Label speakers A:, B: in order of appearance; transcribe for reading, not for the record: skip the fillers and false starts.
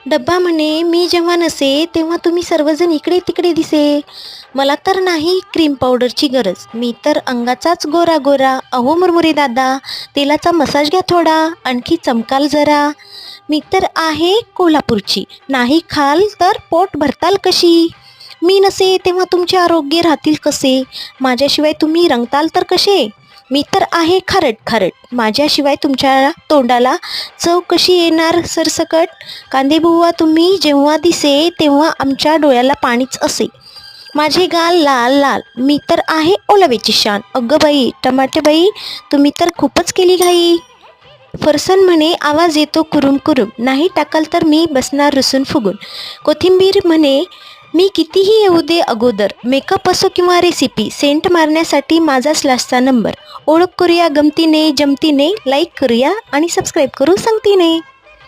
A: डब्बा म्हणे, मी जेव्हा नसे तेव्हा तुम्ही सर्वजण इकडे तिकडे दिसे. मला तर नाही क्रीम पावडरची गरज, मी तर अंगाचाच गोरा गोरा. अहो मुरमुरे दादा, तेलाचा मसाज घ्या थोडा, आणखी चमकाल जरा. मी तर आहे कोल्हापूरची, नाही खाल तर पोट भरताल कशी. मी नसे तेव्हा तुमचे आरोग्य राहतील कसे, माझ्याशिवाय तुम्ही रंगताल तर कसे. मी तर आहे खारट खारट, माझ्याशिवाय तुमच्या तोंडाला चव कशी येणार सरसकट. कांदेबुवा तुम्ही जेव्हा दिसे तेव्हा आमच्या डोळ्याला पाणीच असे. माझे गाल लाल लाल, मी तर आहे ओलाव्याची शान. अगं बाई टमाटे बाई, तुम्ही तर खूपच केली घाई. फरसन म्हणे, आवाज येतो कुरुम कुरुम, नाही टाकाल तर मी बसणार रुसून फुगून. कोथिंबीर म्हणे, मी कितीही येऊ दे अगोदर, मेकअप असो किंवा रेसिपी, सेंट मारण्यासाठी माझाच लास्टचा नंबर. ओळख करूया गमतीने जमतीने, लाईक करूया आणि सबस्क्राईब करू सांगतीने.